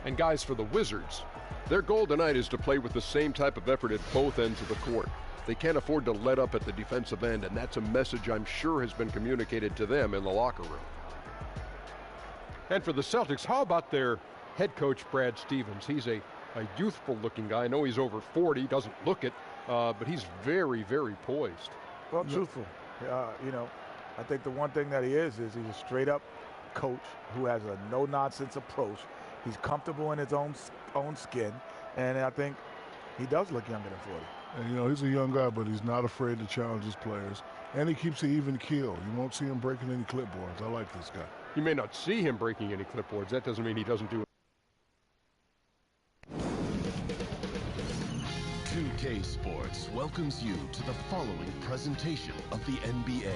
And guys, for the Wizards, their goal tonight is to play with the same type of effort at both ends of the court. They can't afford to let up at the defensive end, and that's a message I'm sure has been communicated to them in the locker room. And for the Celtics, how about their head coach, Brad Stevens? He's a youthful-looking guy. I know he's over 40, doesn't look it, but he's very, very poised. Well, truthful. You know, I think the one thing that he is he's a straight-up coach who has a no-nonsense approach. He's comfortable in his own skin, and I think he does look younger than 40. And, you know, he's a young guy, but he's not afraid to challenge his players. And he keeps an even keel. You won't see him breaking any clipboards. I like this guy. You may not see him breaking any clipboards. That doesn't mean he doesn't do it. 2K Sports welcomes you to the following presentation of the NBA.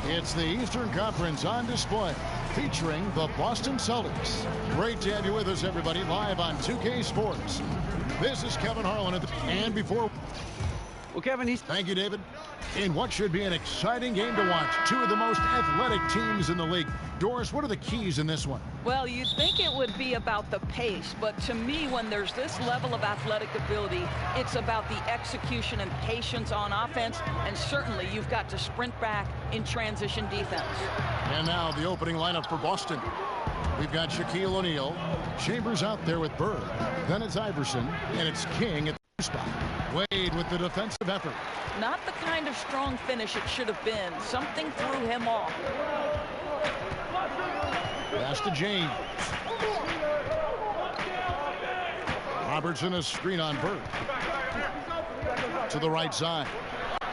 It's the Eastern Conference on display, featuring the Boston Celtics. Great to have you with us, everybody, live on 2K Sports. This is Kevin Harlan, and before... Well, Kevin, Thank you, David. In what should be an exciting game to watch, two of the most athletic teams in the league. Doris, what are the keys in this one? Well, you'd think it would be about the pace, but to me, when there's this level of athletic ability, it's about the execution and patience on offense, and certainly you've got to sprint back in transition defense. And now the opening lineup for Boston. We've got Shaquille O'Neal. Chambers out there with Bird. Then it's Iverson, and it's King at the spot. Wade with the defensive effort. Not the kind of strong finish it should have been. Something threw him off. Pass to James. Robertson, a screen on Bird. To the right side.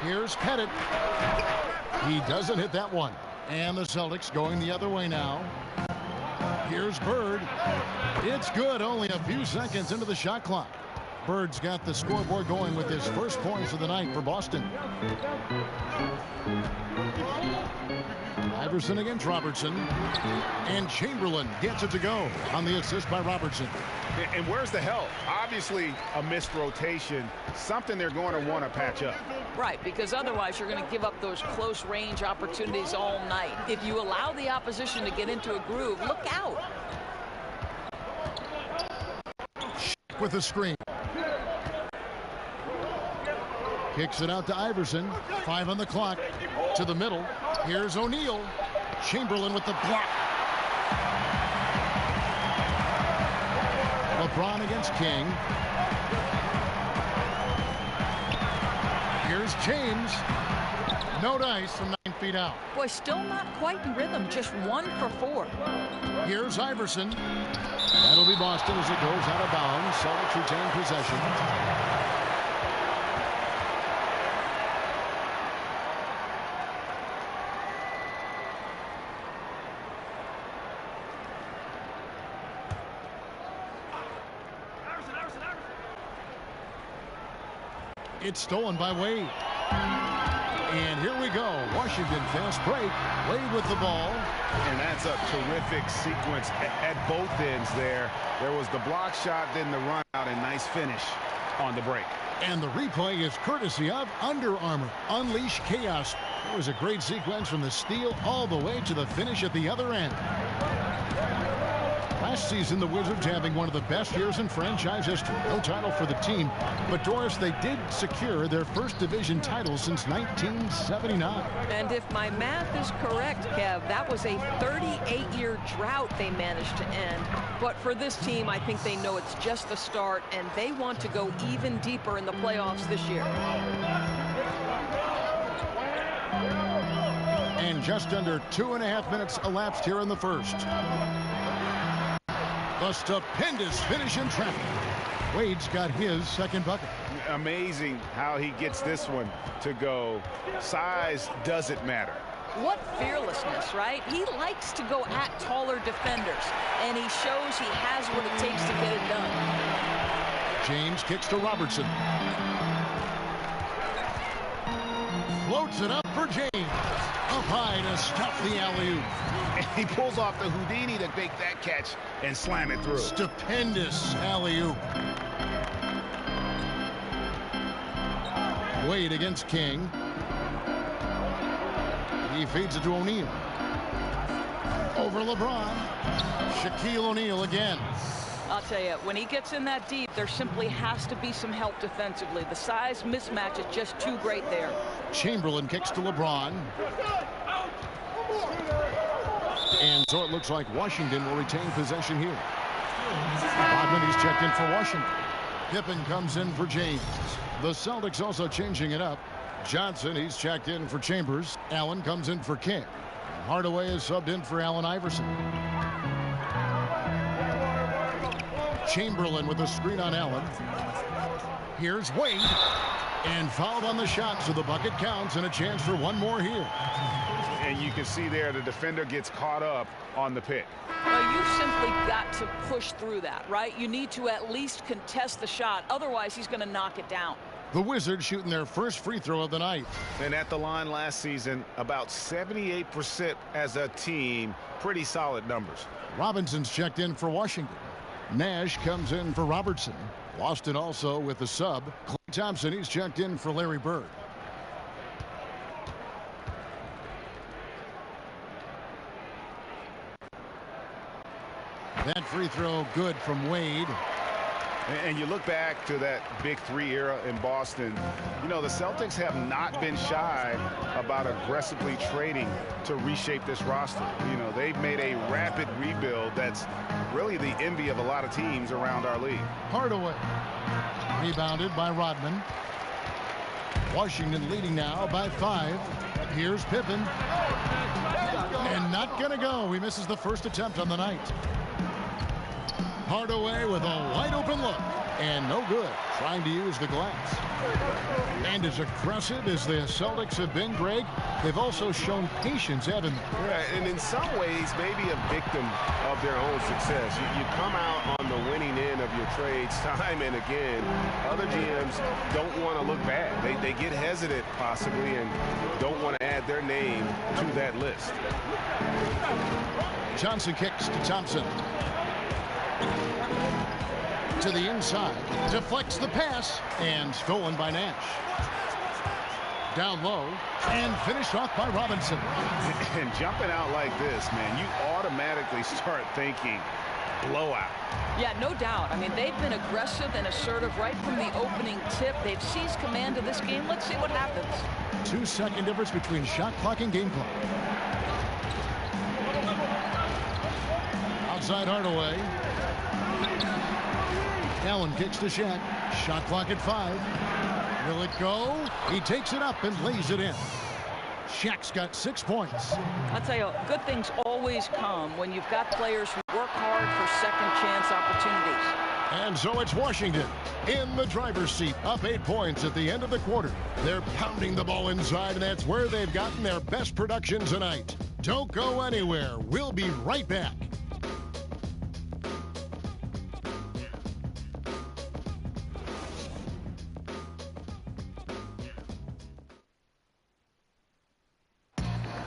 Here's Pettit. He doesn't hit that one. And the Celtics going the other way now. Here's Bird. It's good, only a few seconds into the shot clock. Bird's got the scoreboard going with his first points of the night for Boston. Iverson against Robertson. And Chamberlain gets it to go on the assist by Robertson. And where's the help? Obviously a missed rotation, something they're going to want to patch up. Right, because otherwise you're going to give up those close range opportunities all night. If you allow the opposition to get into a groove, look out. With the screen. Kicks it out to Iverson. 5 on the clock. To the middle. Here's O'Neal. Chamberlain with the block. LeBron against King. Here's James. No dice from 9 feet out. Boy, still not quite in rhythm. Just 1 for 4. Here's Iverson. That'll be Boston as it goes out of bounds. Celtics retain possession. It's stolen by Wade. And here we go. Washington fast break. Wade with the ball. And that's a terrific sequence at both ends there. There was the block shot, then the run out, and nice finish on the break. And the replay is courtesy of Under Armour. Unleash chaos. It was a great sequence from the steal all the way to the finish at the other end. Last season, the Wizards having one of the best years in franchise history. No title for the team. But, Doris, they did secure their first division title since 1979. And if my math is correct, Kev, that was a 38-year drought they managed to end. But for this team, I think they know it's just the start, and they want to go even deeper in the playoffs this year. And just under 2.5 minutes elapsed here in the first. The stupendous finish in traffic. Wade's got his second bucket. Amazing how he gets this one to go. Size doesn't matter. What fearlessness, right? He likes to go at taller defenders, and he shows he has what it takes to get it done. James kicks to Robertson. Floats it up for James. Up high to stuff the alley-oop. And he pulls off the Houdini to make that catch and slam it through. Stupendous alley-oop. Wade against King. He feeds it to O'Neal. Over LeBron. Shaquille O'Neal again. I'll tell you, when he gets in that deep, there simply has to be some help defensively. The size mismatch is just too great there. Chamberlain kicks to LeBron. And so it looks like Washington will retain possession here. Rodman, he's checked in for Washington. Pippen comes in for James. The Celtics also changing it up. Johnson, he's checked in for Chambers. Allen comes in for King. Hardaway is subbed in for Allen Iverson. Chamberlain with a screen on Allen. Here's Wade. And fouled on the shot, so the bucket counts and a chance for one more here. And you can see there the defender gets caught up on the pick. Well, you've simply got to push through that, right? You need to at least contest the shot. Otherwise, he's going to knock it down. The Wizards shooting their first free throw of the night. And at the line last season, about 78% as a team. Pretty solid numbers. Robinson's checked in for Washington. Nash comes in for Robertson. Boston also with the sub. Klay Thompson, he's checked in for Larry Bird. That free throw good from Wade. And you look back to that Big Three era in Boston, you know, the Celtics have not been shy about aggressively trading to reshape this roster. You know, they've made a rapid rebuild that's really the envy of a lot of teams around our league. Hardaway. Rebounded by Rodman. Washington leading now by 5. Here's Pippen. And not going to go. He misses the first attempt on the night. Hardaway with a wide open look. And no good. Trying to use the glass. And as aggressive as the Celtics have been, Greg, they've also shown patience, haven't they? Yeah, and in some ways, maybe a victim of their own success. You come out on the winning end of your trades time and again. Other GMs don't want to look bad. They get hesitant, possibly, and don't want to add their name to that list. Johnson kicks to Thompson. To the inside, deflects the pass, and stolen by Nash. Down low, and finished off by Robinson. And jumping out like this, man, you automatically start thinking blowout. Yeah, no doubt. I mean, they've been aggressive and assertive right from the opening tip. They've seized command of this game. Let's see what happens. 2-second difference between shot clock and game clock. Outside Hardaway. Allen kicks to Shaq. Shot clock at 5. Will it go? He takes it up and lays it in. Shaq's got 6 points. I'll tell you, good things always come when you've got players who work hard for second chance opportunities. And so it's Washington in the driver's seat, up 8 points at the end of the quarter. They're pounding the ball inside, and that's where they've gotten their best production tonight. Don't go anywhere. We'll be right back.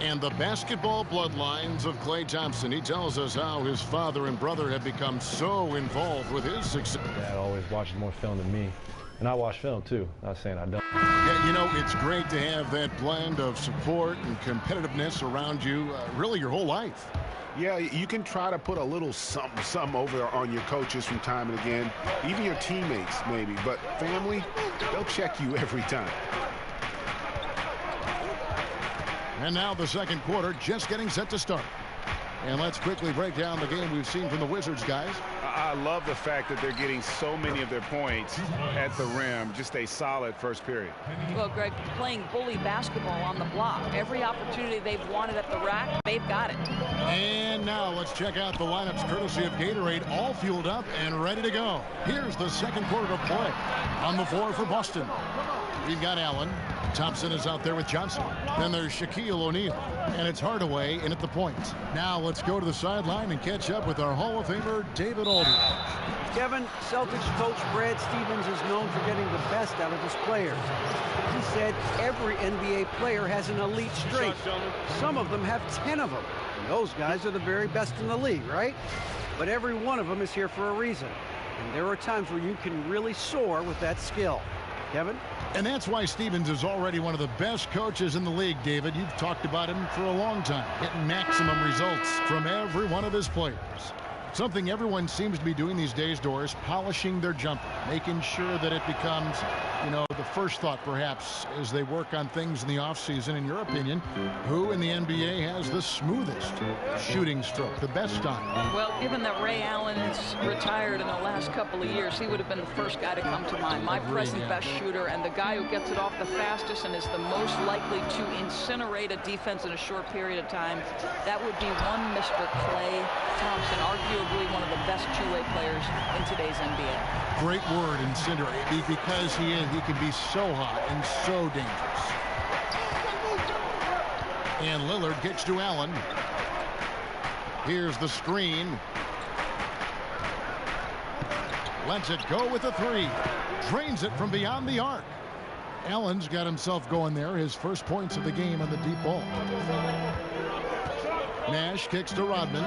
And the basketball bloodlines of Klay Thompson. He tells us how his father and brother have become so involved with his success. Dad always watches more film than me. And I watch film, too. Not saying I don't. Yeah, you know, it's great to have that blend of support and competitiveness around you really your whole life. Yeah, you can try to put a little something over on your coaches from time and again. Even your teammates, maybe. But family, they'll check you every time. And now the second quarter just getting set to start. And let's quickly break down the game we've seen from the Wizards, guys. I love the fact that they're getting so many of their points at the rim. Just a solid first period. Well, Greg, playing bully basketball on the block. Every opportunity they've wanted at the rack, they've got it. And now let's check out the lineups courtesy of Gatorade, all fueled up and ready to go. Here's the second quarter of play. On the floor for Boston, we've got Allen. Thompson is out there with Johnson. Then there's Shaquille O'Neal. And it's Hardaway in at the point. Now let's go to the sideline and catch up with our Hall of Famer, David Aldridge. Kevin, Celtics coach Brad Stevens is known for getting the best out of his players. He said every NBA player has an elite streak. Some of them have 10 of them. And those guys are the very best in the league, right? But every one of them is here for a reason. And there are times where you can really soar with that skill. Kevin? And that's why Stevens is already one of the best coaches in the league, David. You've talked about him for a long time, getting maximum results from every one of his players. Something everyone seems to be doing these days, Doris, polishing their jumper, making sure that it becomes, the first thought perhaps as they work on things in the offseason. In your opinion, who in the NBA has the smoothest shooting stroke, the best style? Well, given that Ray Allen is retired in the last couple of years, he would have been the first guy to come to mind. My present best shooter, and the guy who gets it off the fastest and is the most likely to incinerate a defense in a short period of time. That would be one Mr. Klay Thompson, arguably one of the best two-way players in today's NBA. Great word, incinerate, because he can be so hot and so dangerous. And Lillard gets to Allen. Here's the screen. Lets it go with a three. Drains it from beyond the arc. Allen's got himself going there. His first points of the game on the deep ball. Nash kicks to Rodman.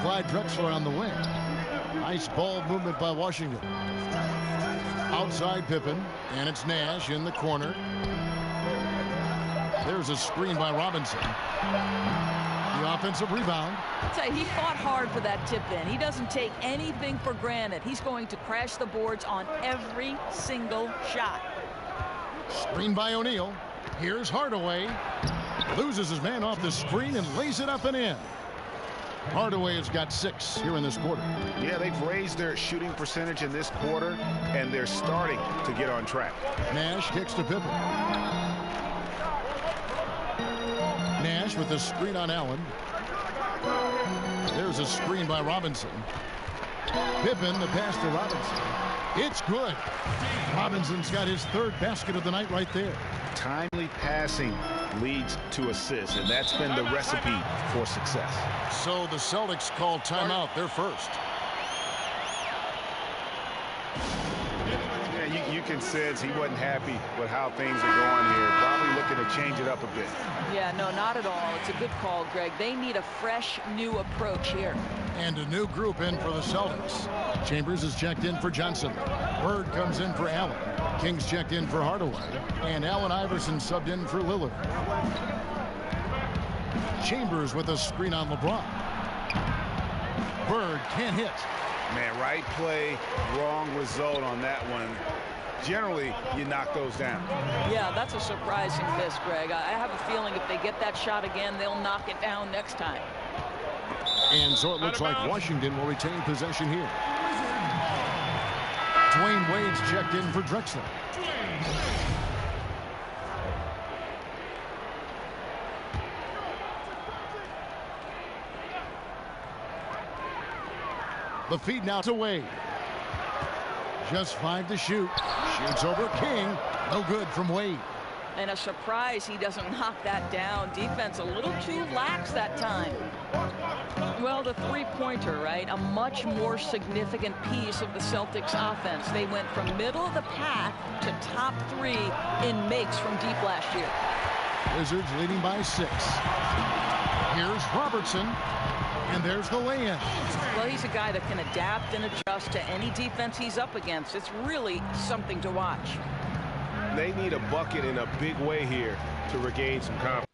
Clyde Drexler on the wing. Nice ball movement by Washington. Outside Pippen, and it's Nash in the corner. There's a screen by Robinson. The offensive rebound. I'll tell you, he fought hard for that tip in. He doesn't take anything for granted. He's going to crash the boards on every single shot. Screen by O'Neal. Here's Hardaway. Loses his man off the screen and lays it up and in. Hardaway has got 6 here in this quarter. Yeah, they've raised their shooting percentage in this quarter, and they're starting to get on track. Nash kicks to Pippen. Nash with a screen on Allen. There's a screen by Robinson. Pippen, the pass to Robinson. It's good. Robinson's got his 3rd basket of the night right there. Timely passing leads to assists, and that's been the recipe for success. So the Celtics call timeout. They're first. Yeah, you can sense he wasn't happy with how things are going here. Probably looking to change it up a bit. Yeah, no, not at all. It's a good call, Greg. They need a fresh, new approach here. And a new group in for the Celtics. Chambers is checked in for Johnson. Bird comes in for Allen. King's checked in for Hardaway. And Allen Iverson subbed in for Lillard. Chambers with a screen on LeBron. Bird can't hit. Man, right play, wrong result on that one. Generally, you knock those down. Yeah, that's a surprising miss, Greg. I have a feeling if they get that shot again, they'll knock it down next time. And so it looks like Washington will retain possession here. Dwayne Wade's checked in for Drexler. The feed now to Wade. Just 5 to shoot. Shoots over King. No good from Wade. And a surprise he doesn't knock that down. Defense a little too lax that time. Well, the three-pointer, right? A much more significant piece of the Celtics offense. They went from middle of the pack to top 3 in makes from deep last year. Wizards leading by 6. Here's Robertson. And there's the lay-in. Well, he's a guy that can adapt and adjust to any defense he's up against. It's really something to watch. They need a bucket in a big way here to regain some confidence.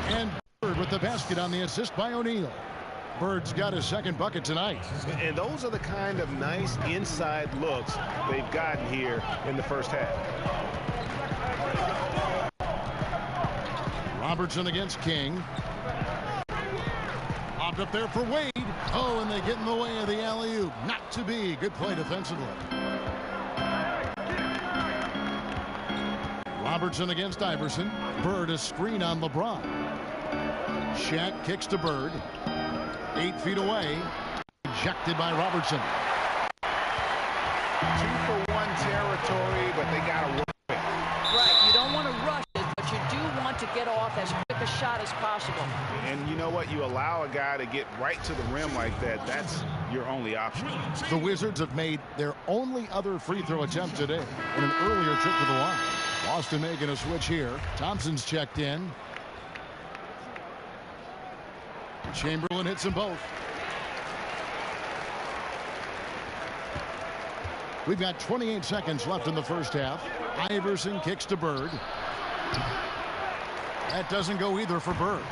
And Bird with the basket on the assist by O'Neal. Bird's got his 2nd bucket tonight. And those are the kind of nice inside looks they've gotten here in the first half. Robertson against King. Popped up there for Wade. Oh, and they get in the way of the alley-oop. Not to be. Good play defensively. Robertson against Iverson. Bird a screen on LeBron. Shaq kicks to Bird. 8 feet away. Ejected by Robertson. 2-for-1 territory, but they got to work it. Right, you don't want to rush it, but you do want to get off as quick a shot as possible. And you know what? You allow a guy to get right to the rim like that, that's your only option. The Wizards have made their only other free throw attempt today in an earlier trip to the line. Boston making a switch here. Thompson's checked in. Chamberlain hits them both. We've got 28 seconds left in the first half. Iverson kicks to Bird. That doesn't go either for Bird.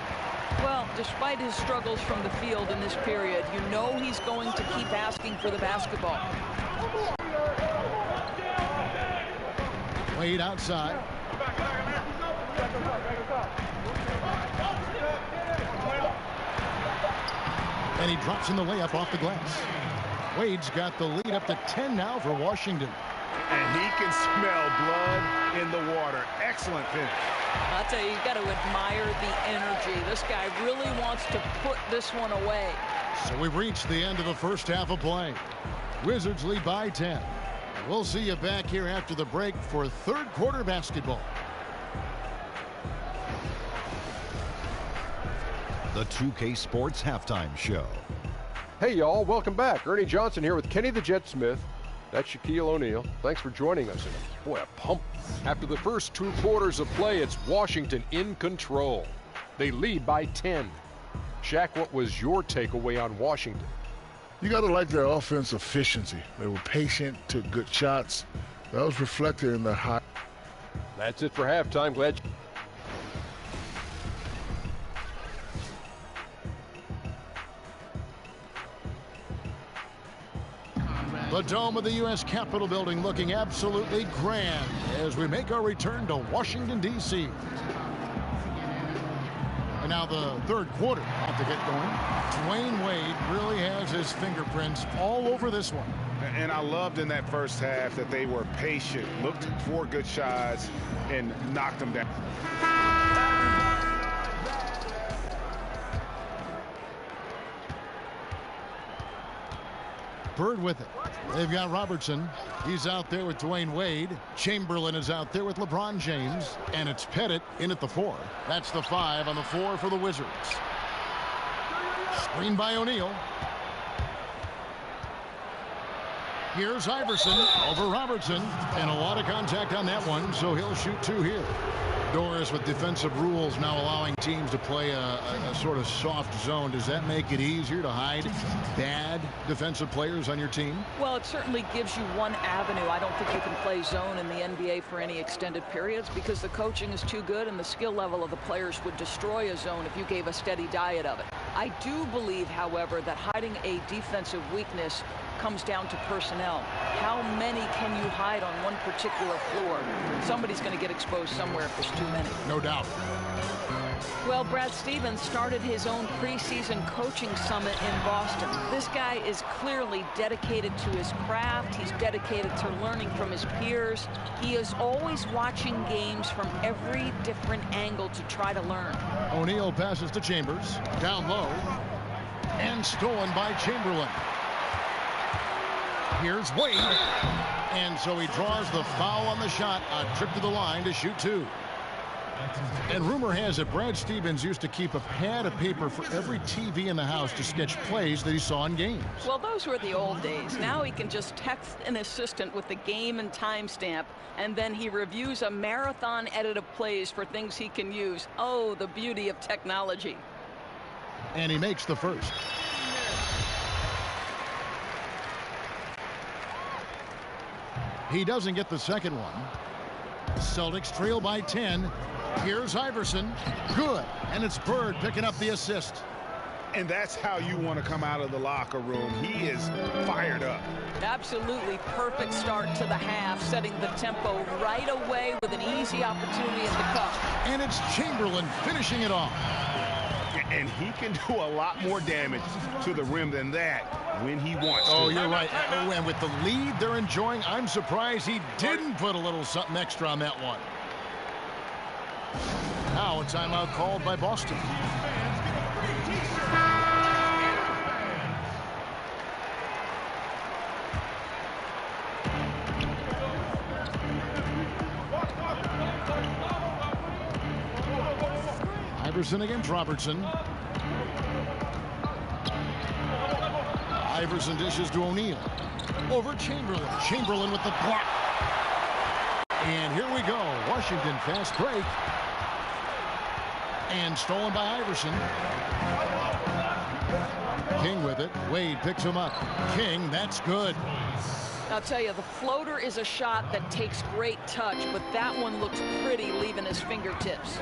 Well, despite his struggles from the field in this period, you know he's going to keep asking for the basketball. Wade outside. And he drops in the layup off the glass. Wade's got the lead up to 10 now for Washington. And he can smell blood in the water. Excellent finish. I'll tell you, you've got to admire the energy. This guy really wants to put this one away. So we've reached the end of the first half of play. Wizards lead by 10. We'll see you back here after the break for third quarter basketball. The 2K Sports Halftime Show. Hey, y'all. Welcome back. Ernie Johnson here with Kenny the Jet Smith. That's Shaquille O'Neal. Thanks for joining us. And boy, a pump. After the first 2 quarters of play, it's Washington in control. They lead by 10. Shaq, what was your takeaway on Washington? You got to like their offense efficiency. They were patient, took good shots. That was reflected in their high. That's it for halftime. Glad you... The dome of the U.S. Capitol building looking absolutely grand as we make our return to Washington, D.C. And now the third quarter about to get going. Dwayne Wade really has his fingerprints all over this one. And I loved in that first half that they were patient, looked for good shots, and knocked them down. Bird with it. They've got Robertson. He's out there with Dwayne Wade. Chamberlain is out there with LeBron James. And it's Pettit in at the 4. That's the 5 on the 4 for the Wizards. Screen by O'Neal. Here's Iverson over Robertson. And a lot of contact on that one, so he'll shoot 2 here. Doris, with defensive rules now allowing teams to play a sort of soft zone, does that make it easier to hide bad defensive players on your team? Well, it certainly gives you one avenue. I don't think you can play zone in the NBA for any extended periods because the coaching is too good and the skill level of the players would destroy a zone if you gave a steady diet of it. I do believe, however, that hiding a defensive weakness comes down to personnel. How many can you hide on one particular floor? Somebody's going to get exposed somewhere if there's too many. No doubt. Well, Brad Stevens started his own preseason coaching summit in Boston. This guy is clearly dedicated to his craft. He's dedicated to learning from his peers. He is always watching games from every different angle to try to learn. O'Neal passes to Chambers. Down low. And stolen by Chamberlain. Here's Wade. And so he draws the foul on the shot. A trip to the line to shoot 2. And rumor has it Brad Stevens used to keep a pad of paper for every TV in the house to sketch plays that he saw in games. Well, those were the old days. Now he can just text an assistant with the game and timestamp, and then he reviews a marathon edit of plays for things he can use. Oh, the beauty of technology. And he makes the first. He doesn't get the second one. Celtics trail by 10. Here's Iverson. Good. And it's Bird picking up the assist. And that's how you want to come out of the locker room. He is fired up. Absolutely perfect start to the half, setting the tempo right away with an easy opportunity at the cup. And it's Chamberlain finishing it off. And he can do a lot more damage to the rim than that when he wants to. Oh, you're right. And with the lead they're enjoying, I'm surprised he didn't put a little something extra on that one. Now a timeout called by Boston. Iverson against Robertson. Iverson dishes to O'Neal. Over Chamberlain. Chamberlain with the block. And here we go. Washington fast break. And stolen by Iverson. King with it. Wade picks him up. King, that's good. I'll tell you, the floater is a shot that takes great touch, but that one looks pretty leaving his fingertips.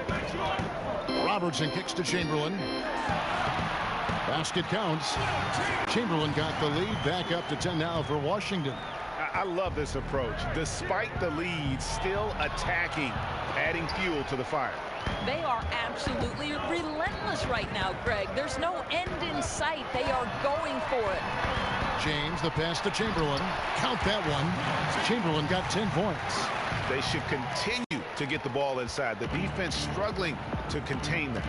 Robertson kicks to Chamberlain. Basket counts. Chamberlain got the lead, back up to 10 now for Washington. I love this approach. Despite the lead, still attacking, adding fuel to the fire. They are absolutely relentless right now, Greg. There's no end in sight. They are going for it. James, the pass to Chamberlain. Count that one. Chamberlain got 10 points. They should continue to get the ball inside. The defense struggling to contain them.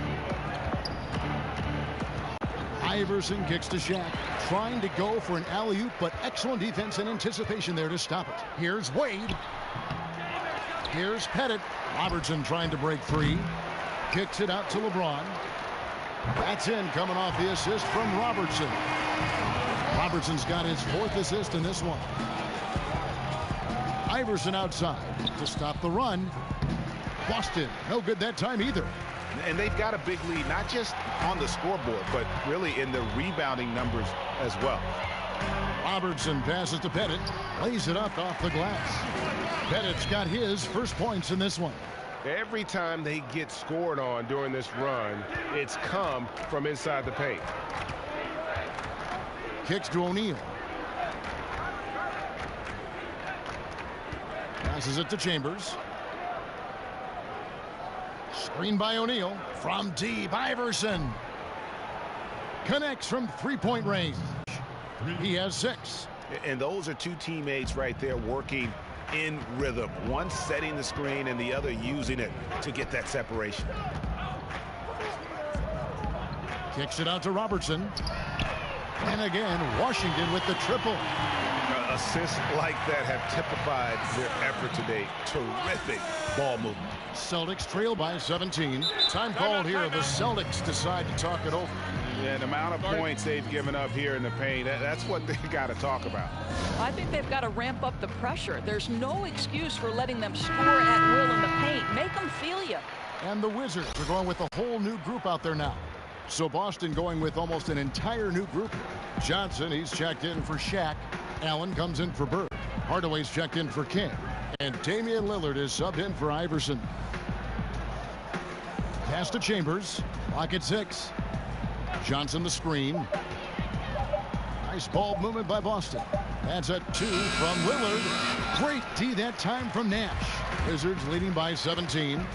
Iverson kicks to Shaq, trying to go for an alley-oop, but excellent defense and anticipation there to stop it. Here's Wade. Here's Pettit. Robertson trying to break free. Kicks it out to LeBron. That's in, coming off the assist from Robertson. Robertson's got his 4th assist in this one. Iverson outside to stop the run. Boston, no good that time either. And they've got a big lead, not just on the scoreboard, but really in the rebounding numbers as well. Robertson passes to Pettit, lays it up off the glass. Pettit's got his first points in this one. Every time they get scored on during this run, it's come from inside the paint. Kicks to O'Neal. Passes it to Chambers. Screen by O'Neal. From deep, Iverson. Connects from three-point range. He has 6. And those are two teammates right there working in rhythm. One setting the screen and the other using it to get that separation. Kicks it out to Robertson. And again, Washington with the triple. Assists like that have typified their effort today. Terrific ball movement. Celtics trail by 17. Time called here. The Celtics decide to talk it over. Yeah, the amount of points they've given up here in the paint, that's what they got to talk about. I think they've got to ramp up the pressure. There's no excuse for letting them score at will in the paint. Make them feel you. And the Wizards are going with a whole new group out there now. So Boston going with almost an entire new group. Johnson, he's checked in for Shaq. Allen comes in for Bird. Hardaway's checked in for King. And Damian Lillard is subbed in for Iverson. Pass to Chambers. Clock at 6. Johnson the screen. Nice ball movement by Boston. That's a 2 from Lillard. Great D that time from Nash. Wizards leading by 17.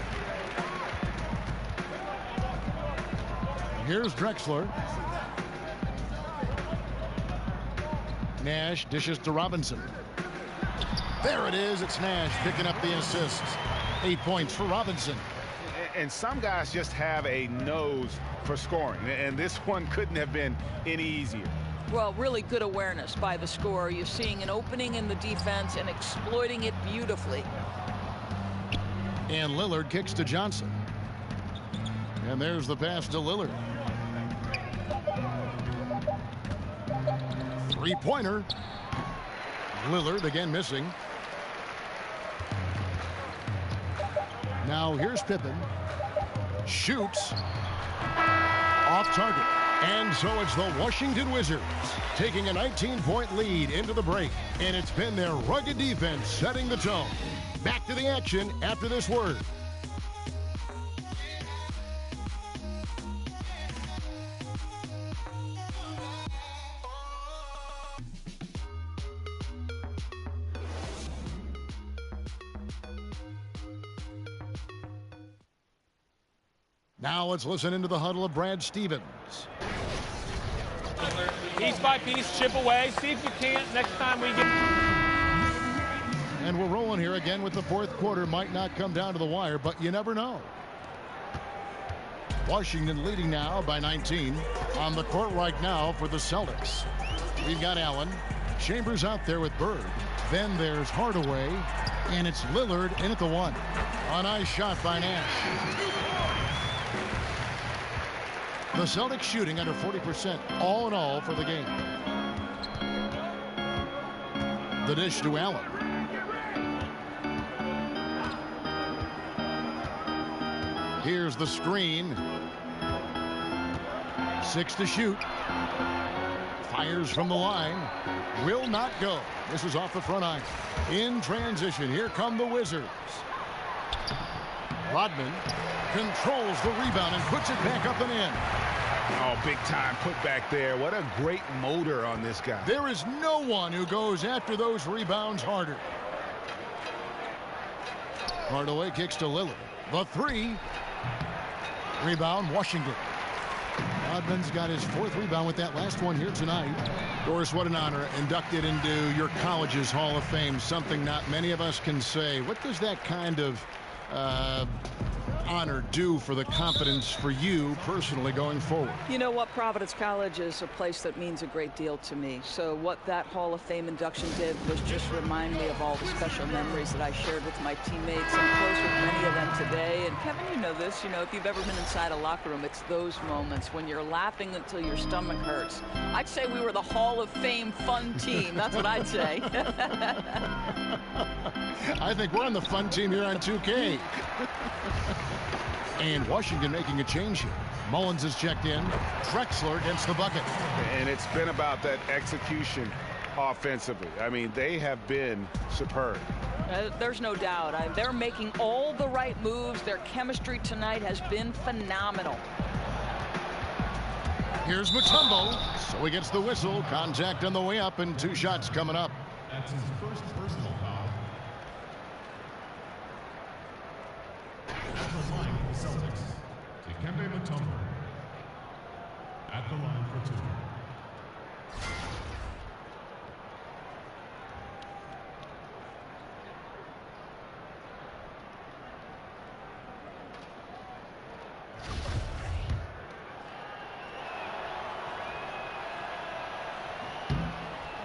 Here's Drexler. Nash dishes to Robinson. There it is. It's Nash picking up the assist. 8 points for Robinson. And some guys just have a nose for scoring. And this one couldn't have been any easier. Well, really good awareness by the scorer. You're seeing an opening in the defense and exploiting it beautifully. And Lillard kicks to Johnson. And there's the pass to Lillard. Three-pointer. Lillard again missing. Now here's Pippen. Shoots. Off target. And so it's the Washington Wizards taking a 19-point lead into the break. And it's been their rugged defense setting the tone. Back to the action after this word. Now let's listen into the huddle of Brad Stevens. Piece by piece, chip away. See if you can't next time we get. And we're rolling here again with the fourth quarter. Might not come down to the wire, but you never know. Washington leading now by 19. On the court right now for the Celtics. We've got Allen. Chambers out there with Bird. Then there's Hardaway. And it's Lillard in at the 1. A nice shot by Nash. The Celtics shooting under 40% all in all for the game. The dish to Allen. Here's the screen. 6 to shoot. Fires from the line. will not go. This is off the front iron. In transition, here come the Wizards. Rodman controls the rebound and puts it back up and in. Oh, big time put back there. What a great motor on this guy. There is no one who goes after those rebounds harder. Hardaway kicks to Lillard. The three. Rebound, Washington. Rodman's got his 4th rebound with that last one here tonight. Doris, what an honor. Inducted into your college's Hall of Fame. Something not many of us can say. What does that kind of honor do for the confidence for you personally going forward? You know what, Providence College is a place that means a great deal to me. So what that Hall of Fame induction did was just remind me of all the special memories that I shared with my teammates. I'm close with many of them today. And Kevin, you know this, if you've ever been inside a locker room, it's those moments when you're laughing until your stomach hurts. I'd say we were the Hall of Fame fun team. That's what I'd say. I think we're on the fun team here on 2K. And Washington making a change here. Mullins is checked in. Drexler gets the bucket. And it's been about that execution offensively. I mean, they have been superb. There's no doubt. They're making all the right moves. Their chemistry tonight has been phenomenal. Here's Mutombo. So he gets the whistle. Contact on the way up and 2 shots coming up. That's his first personal foul. At the line for the Celtics, Dikembe Mutombo. At the line for 2.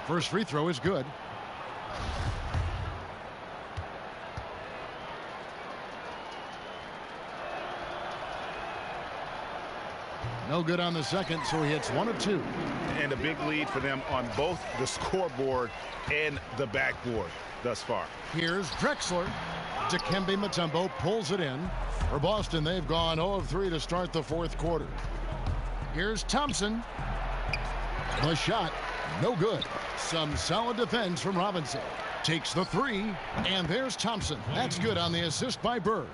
First free throw is good. No good on the second, so he hits 1 of 2. And a big lead for them on both the scoreboard and the backboard thus far. Here's Drexler. Dikembe Mutombo pulls it in. For Boston, they've gone 0 of 3 to start the 4th quarter. Here's Thompson. The shot, no good. Some solid defense from Robinson. Takes the 3, and there's Thompson. That's good on the assist by Bird.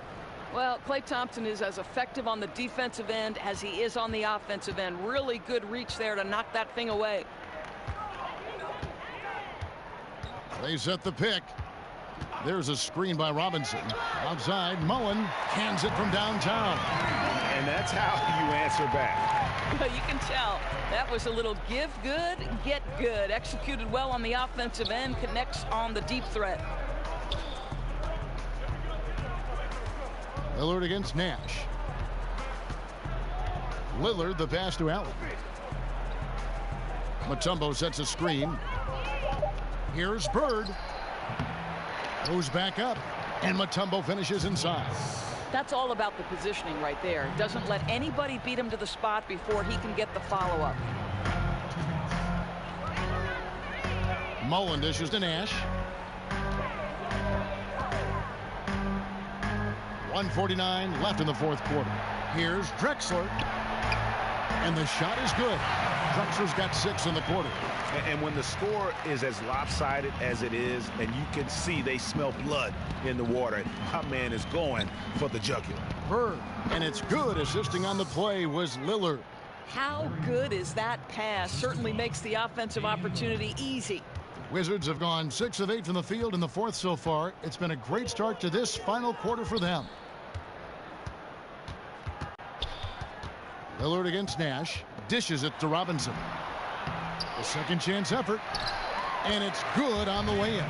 Well, Klay Thompson is as effective on the defensive end as he is on the offensive end. Really good reach there to knock that thing away. They set the pick. There's a screen by Robinson. Outside, Mullen hands it from downtown. And that's how you answer back. You can tell that was a little give good, get good. Executed well on the offensive end, connects on the deep threat. Lillard against Nash. Lillard, the pass to Allen. Mutombo sets a screen. Here's Bird. Goes back up, and Mutombo finishes inside. That's all about the positioning right there. Doesn't let anybody beat him to the spot before he can get the follow-up. Mullen dishes to Nash. 1:49 left in the 4th quarter. Here's Drexler. And the shot is good. Drexler's got 6 in the quarter. And when the score is as lopsided as it is, and you can see they smell blood in the water, my man is going for the jugular. Bird, and it's good. Assisting on the play was Lillard. How good is that pass? Certainly makes the offensive opportunity easy. Wizards have gone 6 of 8 from the field in the 4th so far. It's been a great start to this final quarter for them. Lillard against Nash. Dishes it to Robinson. A second chance effort. And it's good on the way in.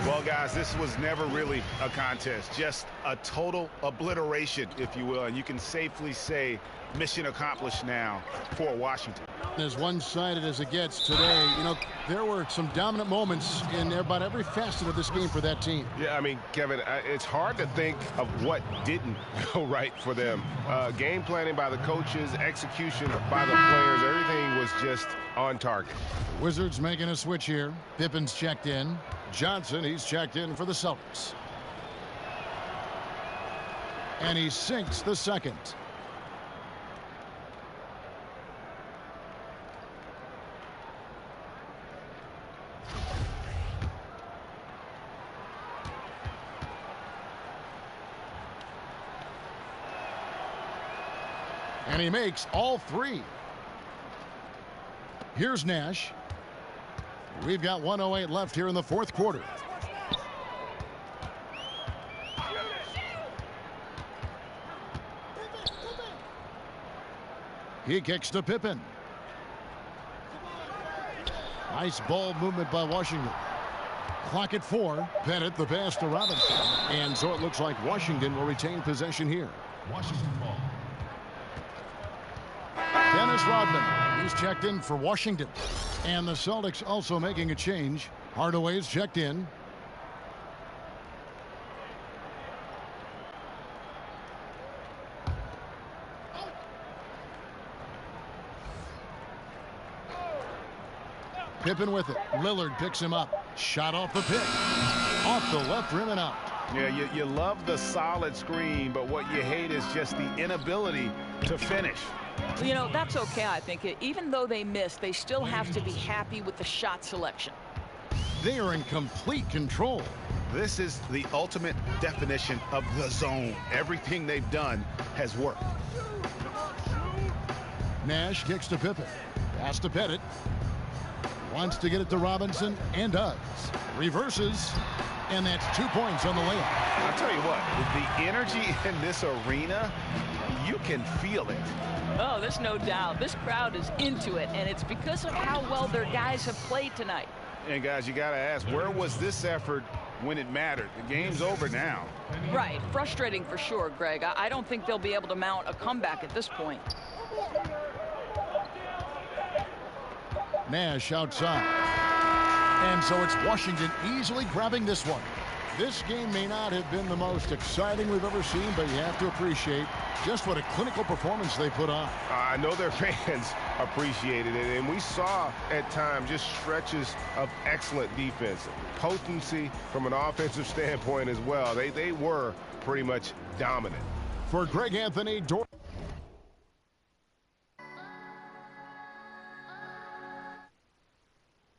Well, guys, this was never really a contest. Just a total obliteration, if you will. And you can safely say mission accomplished now for Washington. As one-sided as it gets today, there were some dominant moments in about every facet of this game for that team. Yeah, I mean, Kevin, it's hard to think of what didn't go right for them. Game planning by the coaches, execution by the players, everything was just on target. Wizards making a switch here. Pippen's checked in. Johnson, he's checked in for the Celtics. And he sinks the second. And he makes all three. Here's Nash. We've got 1:08 left here in the fourth quarter. He kicks to Pippen. Nice ball movement by Washington. Clock at 4. Pettit the pass to Robinson. And so it looks like Washington will retain possession here. Washington ball. Dennis Rodman. He's checked in for Washington. And the Celtics also making a change. Hardaway's checked in. Pippen with it. Lillard picks him up. Shot off the pick. Off the left rim and out. Yeah, you love the solid screen, but what you hate is just the inability to finish. You know, that's okay, I think. Even though they missed, they still have to be happy with the shot selection. They are in complete control. This is the ultimate definition of the zone. Everything they've done has worked. Nash kicks to Pippen. Pass to Pettit. Wants to get it to Robinson and does. Reverses. And that's 2 points on the layup. I'll tell you what, the energy in this arena, you can feel it. Oh, there's no doubt. This crowd is into it, and it's because of how well their guys have played tonight. And guys, you got to ask, where was this effort when it mattered? The game's over now. Right. Frustrating for sure, Greg. I don't think they'll be able to mount a comeback at this point. Nash outside. And so it's Washington easily grabbing this one. This game may not have been the most exciting we've ever seen, but you have to appreciate just what a clinical performance they put on. I know their fans appreciated it, and we saw at times just stretches of excellent defense. Potency from an offensive standpoint as well. They were pretty much dominant. For Greg Anthony,